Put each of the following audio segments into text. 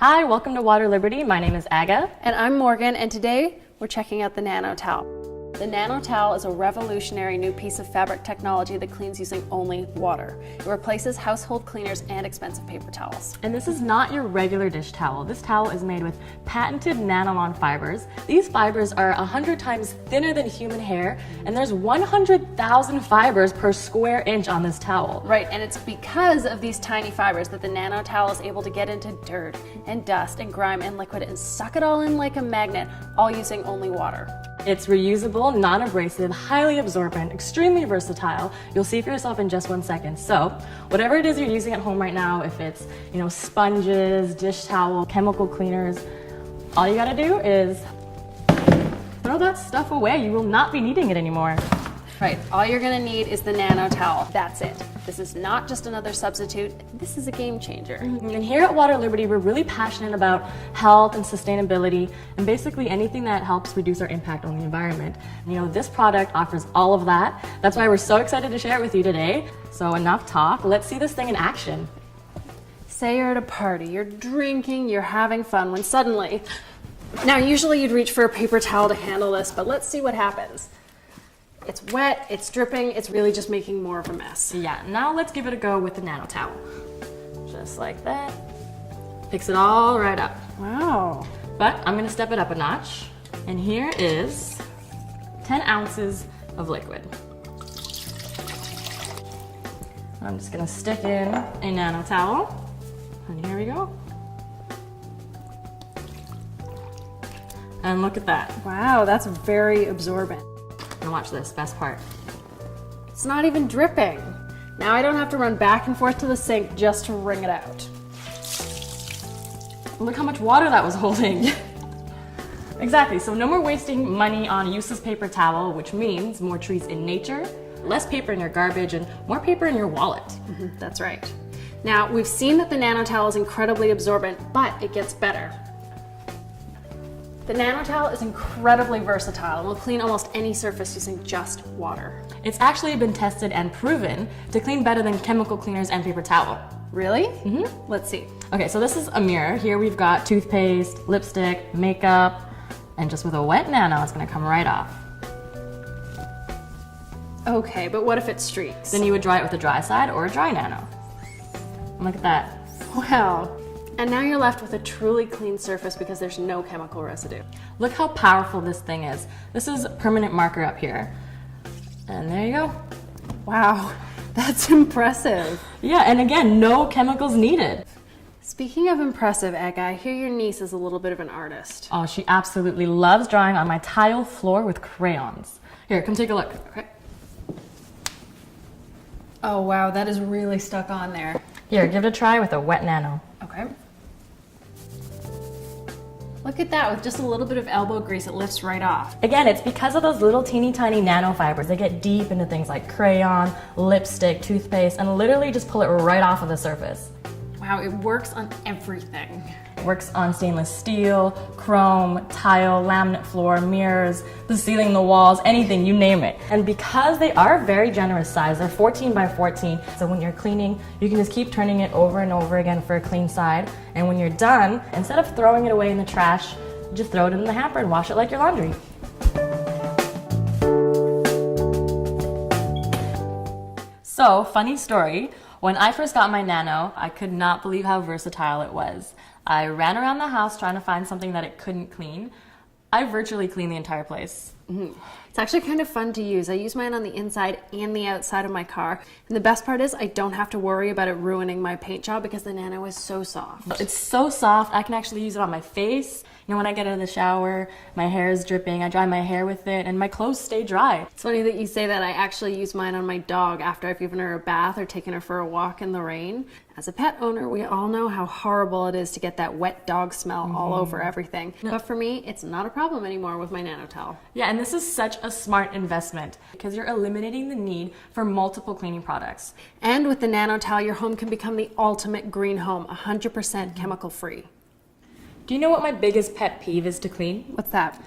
Hi, welcome to Water Liberty. My name is Aga. And I'm Morgan, and today we're checking out the Nano Towel. The Nano Towel is a revolutionary new piece of fabric technology that cleans using only water. It replaces household cleaners and expensive paper towels. And this is not your regular dish towel. This towel is made with patented nylon fibers. These fibers are 100 times thinner than human hair, and there's 100,000 fibers per square inch on this towel. Right, and it's because of these tiny fibers that the Nano Towel is able to get into dirt and dust and grime and liquid and suck it all in like a magnet, all using only water. It's reusable, non-abrasive, highly absorbent, extremely versatile. You'll see for yourself in just 1 second. So, whatever it is you're using at home right now, if it's, sponges, dish towel, chemical cleaners, all you gotta do is throw that stuff away. You will not be needing it anymore. Right, all you're gonna need is the Nano Towel. That's it. This is not just another substitute, this is a game changer. And here at Water Liberty, we're really passionate about health and sustainability and basically anything that helps reduce our impact on the environment. This product offers all of that. That's why we're so excited to share it with you today. So enough talk, let's see this thing in action. Say you're at a party, you're drinking, you're having fun, when suddenly, now usually you'd reach for a paper towel to handle this, but let's see what happens. It's wet, it's dripping, it's really just making more of a mess. Yeah, now let's give it a go with the Nano Towel. Just like that. Picks it all right up. Wow. But I'm gonna step it up a notch. And here is 10 ounces of liquid. I'm just gonna stick in a Nano Towel. And here we go. And look at that. Wow, that's very absorbent. And watch this, best part. It's not even dripping. Now I don't have to run back and forth to the sink just to wring it out. Look how much water that was holding. Exactly, so no more wasting money on useless paper towel, which means more trees in nature, less paper in your garbage, and more paper in your wallet. That's right. Now, we've seen that the Nano Towel is incredibly absorbent, but it gets better. The Nano Towel is incredibly versatile and will clean almost any surface using just water. It's actually been tested and proven to clean better than chemical cleaners and paper towel. Really? Let's see. Okay, so this is a mirror. Here we've got toothpaste, lipstick, makeup, and just with a wet nano, it's gonna come right off. Okay, but what if it streaks? Then you would dry it with a dry side or a dry nano. And look at that. Wow. And now you're left with a truly clean surface because there's no chemical residue. Look how powerful this thing is. This is permanent marker up here. And there you go. Wow, that's impressive. Yeah, and again, no chemicals needed. Speaking of impressive, Aga, I hear your niece is a little bit of an artist. Oh, she absolutely loves drawing on my tile floor with crayons. Here, come take a look. Okay. Oh wow, that is really stuck on there. Here, give it a try with a wet nano. Okay. Look at that, with just a little bit of elbow grease, it lifts right off. Again, it's because of those little teeny tiny nanofibers. They get deep into things like crayon, lipstick, toothpaste, and literally just pull it right off of the surface. Wow, it works on everything. It works on stainless steel, chrome, tile, laminate floor, mirrors, the ceiling, the walls, anything, you name it. And because they are a very generous size, they're 14 by 14, so when you're cleaning, you can just keep turning it over and over again for a clean side. And when you're done, instead of throwing it away in the trash, just throw it in the hamper and wash it like your laundry. So, funny story, when I first got my Nano, I could not believe how versatile it was. I ran around the house trying to find something that it couldn't clean. I virtually cleaned the entire place. It's actually kind of fun to use. I use mine on the inside and the outside of my car. And the best part is I don't have to worry about it ruining my paint job because the Nano is so soft. It's so soft, I can actually use it on my face. When I get out of the shower, my hair is dripping, I dry my hair with it, and my clothes stay dry. It's funny that you say that. I actually use mine on my dog after I've given her a bath or taken her for a walk in the rain. As a pet owner, we all know how horrible it is to get that wet dog smell all over everything. But for me, it's not a problem anymore with my Nano Towel. Yeah, and this is such a smart investment because you're eliminating the need for multiple cleaning products. And with the Nano Towel, your home can become the ultimate green home, 100% chemical free. Do you know what my biggest pet peeve is to clean? What's that?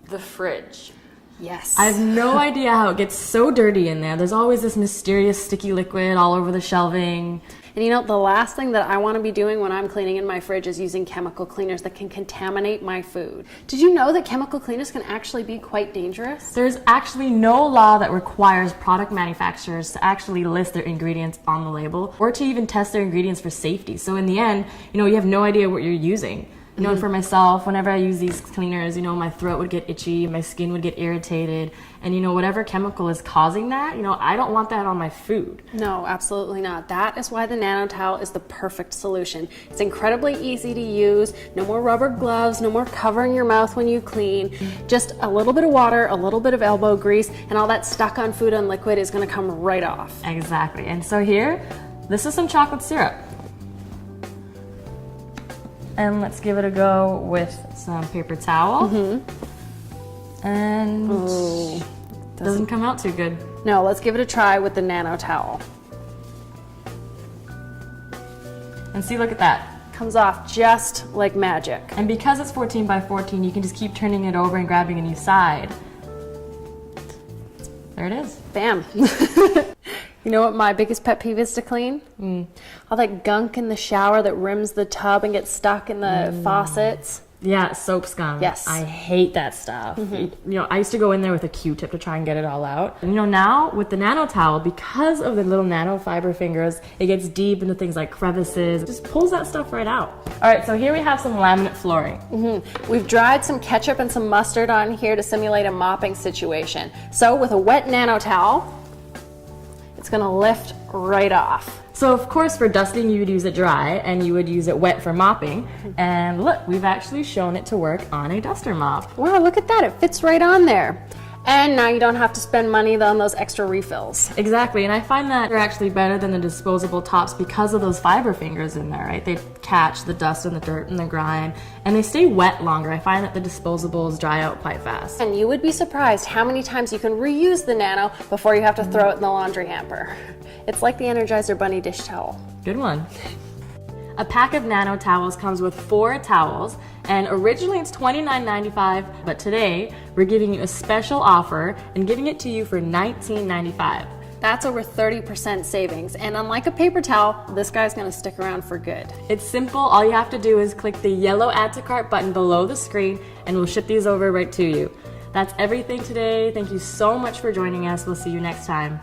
The fridge. Yes. I have no idea how it gets so dirty in there. There's always this mysterious sticky liquid all over the shelving. And you know, the last thing that I want to be doing when I'm cleaning in my fridge is using chemical cleaners that can contaminate my food. Did you know that chemical cleaners can actually be quite dangerous? There's actually no law that requires product manufacturers to actually list their ingredients on the label or to even test their ingredients for safety. So in the end, you know, you have no idea what you're using. You know, and for myself, whenever I use these cleaners, you know, my throat would get itchy, my skin would get irritated, and you know, whatever chemical is causing that, you know, I don't want that on my food. No, absolutely not. That is why the nano towel is the perfect solution. It's incredibly easy to use, no more rubber gloves, no more covering your mouth when you clean, just a little bit of water, a little bit of elbow grease, and all that stuck on food and liquid is gonna come right off. Exactly, and so here, this is some chocolate syrup. And let's give it a go with some paper towel. And doesn't come out too good. No, let's give it a try with the nano towel. And see, look at that. Comes off just like magic. And because it's 14 by 14, you can just keep turning it over and grabbing a new side. There it is. Bam. You know what my biggest pet peeve is to clean? All that gunk in the shower that rims the tub and gets stuck in the faucets. Yeah, soap scum. Yes. I hate that stuff. You know, I used to go in there with a Q-tip to try and get it all out. And, you know, now with the nano towel, because of the little nano fiber fingers, it gets deep into things like crevices. It just pulls that stuff right out. All right, so here we have some laminate flooring. We've dried some ketchup and some mustard on here to simulate a mopping situation. So with a wet nano towel, it's gonna lift right off. So of course for dusting you would use it dry and you would use it wet for mopping. And look, we've actually shown it to work on a duster mop. Wow, look at that, it fits right on there. And now you don't have to spend money on those extra refills. Exactly, and I find that they're actually better than the disposable tops because of those fiber fingers in there, right? They catch the dust and the dirt and the grime, and they stay wet longer. I find that the disposables dry out quite fast. And you would be surprised how many times you can reuse the nano before you have to throw it in the laundry hamper. It's like the Energizer Bunny dish towel. Good one. A pack of nano towels comes with 4 towels, and originally it's $29.95, but today we're giving you a special offer and giving it to you for $19.95. That's over 30% savings, and unlike a paper towel, this guy's gonna stick around for good. It's simple. All you have to do is click the yellow add to cart button below the screen and we'll ship these over right to you. That's everything today. Thank you so much for joining us. We'll see you next time.